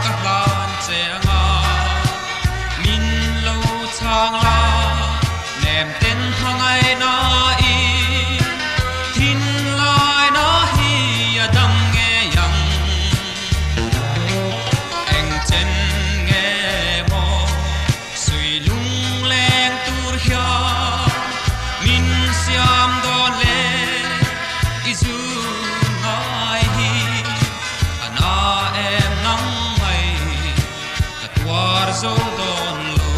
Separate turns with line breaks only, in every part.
các lan trẻ nga min lâu chang la nèm tên thang ai na y tin lai na hi adam nghe yang anh chân nghe mo suy lung leng tur hia min siam don le izu ngai hi ana em nang mai tatwar zo don lo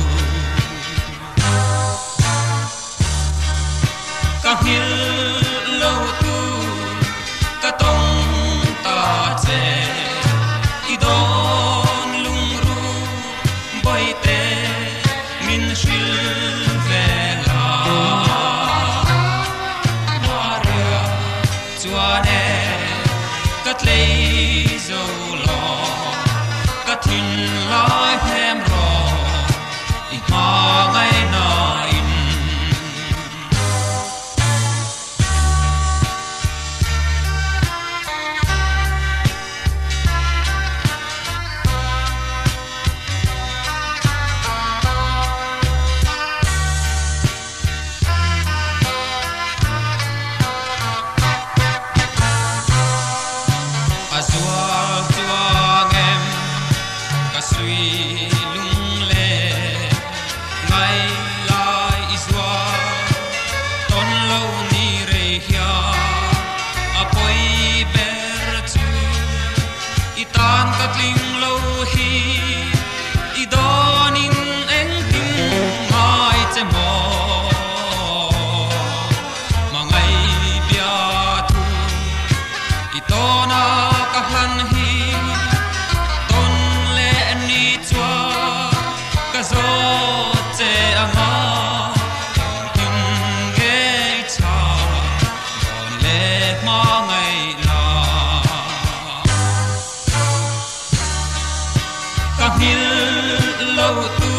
ka hil lo tu ka tong ta che i don lung ru boy te min shil ve la maria chuane kat lei zo lo kat hin lai hem ro i ma ngai na in azua tuang em ka sui lung le ngai lai izwa ton lo ni re hia apoi ber chu itan katling lo hi idonin eng tin ngai che mo mangai bia thu itona ka han hi ton le ni chua ka zo che anga tin ge cha don le ma ngai la ka hil lo tu